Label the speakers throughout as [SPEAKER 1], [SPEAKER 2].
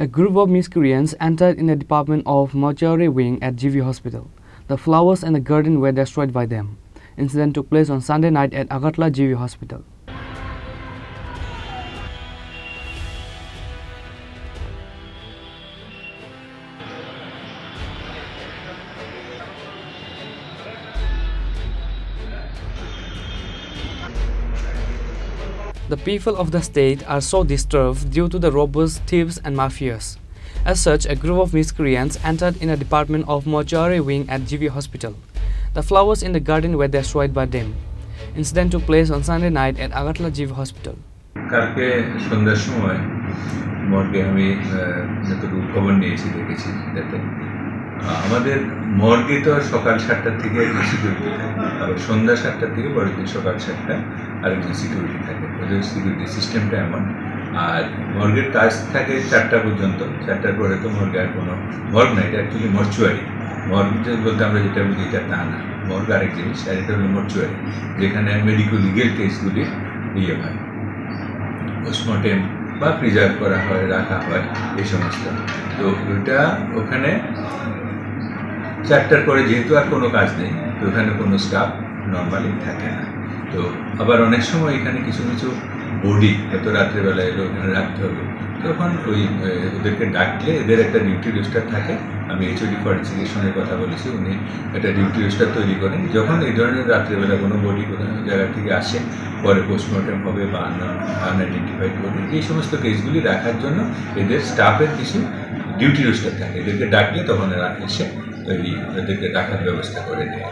[SPEAKER 1] A group of miscreants entered in the department of mortuary wing at GV Hospital. The flowers and the garden were destroyed by them. Incident took place on Sunday night at Agartala GV Hospital. The people of the state are so disturbed due to the robbers, thieves and mafias. As such, a group of miscreants entered in a department of mortuary wing at GV Hospital. The flowers in the garden were destroyed by them. Incident took place on Sunday night at Agartala GV Hospital.
[SPEAKER 2] কালকে সন্ধ্যার সময় মর্গে আমি যতটুকু খবর নিয়েছি দেখেছি যাতে আমাদের মর্গে তো সকাল 7টার থেকে সিকিউরিটি থাকে, আবার সন্ধ্যা 7টার থেকে পরের দিন সকাল 7টা আরেকজন সিকিউরিটি থাকে। ওদের সিকিউরিটি সিস্টেমটা এমন। আর মর্গের কাজ থাকে 4টা পর্যন্ত। 4টার পরে তো মর্গে আর কোনো মর্গ নাই, এটা অ্যাকচুয়ালি মর্চুয়ারি। মর্গ বলতে আমরা যেটা বুঝি এটা তা না, মর্গ আরেক জিনিস, আর এটা হলো মর্চুয়ারি, যেখানে মেডিকো লিগেল কেসগুলি ইয়ে হয়, পোস্টমর্টেম বা প্রিজার্ভ করা হয়, রাখা হয়, এই সমস্ত। তো ওইটা ওখানে 4টার পরে যেহেতু আর কোনো কাজ নেই, তো ওখানে কোনো স্টাফ নর্মালি থাকে না। তো আবার অনেক সময় এখানে কিছু কিছু বডি এত রাত্রেবেলা এলো ওখানে রাখতে হবে, তখন ওই ওদেরকে ডাকলে এদের একটা ডিউটি রোস্টার থাকে। আমি এইচওডি ফরেন্সিকের সঙ্গে কথা বলেছি, উনি একটা ডিউটি রোস্টার তৈরি করেন। যখন এই ধরনের রাত্রেবেলা কোনো বডি কোনো জায়গা থেকে আসে, পরে পোস্টমর্টেম হবে বা আনআইডেন্টিফাইড বডি, এই সমস্ত কেসগুলি রাখার জন্য এদের স্টাফের কিছু ডিউটি রোস্টার থাকে। এদেরকে ডাকলে তখন এরা এসে এদেরকে রাখার ব্যবস্থা করে দেয়।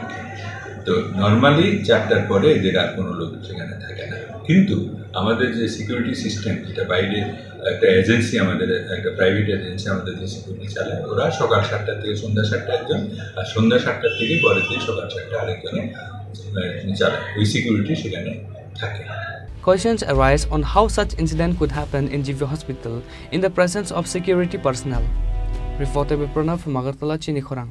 [SPEAKER 2] তো নর্মালি 4টার পরে এদের আর কোনো লোক সেখানে থাকে না। কিন্তু আমাদের যে সিকিউরিটি সিস্টেম, যেটা বাইরে একটা এজেন্সি, আমাদের একটা প্রাইভেট এজেন্সি আমাদের যে সিকিউরিটি চালায়, ওরা সকাল 7টা থেকে সন্ধ্যা 7টা একজন, আর সন্ধ্যা 7টার থেকে পরের দিন সকাল 7টা আরেকজনে চালায়। ওই সিকিউরিটি সেখানে থাকে।
[SPEAKER 1] Questions arise on how such incident could happen in GV Hospital in the presence of security personnel. Reported by Pranav from Agartala, Chinikhorang.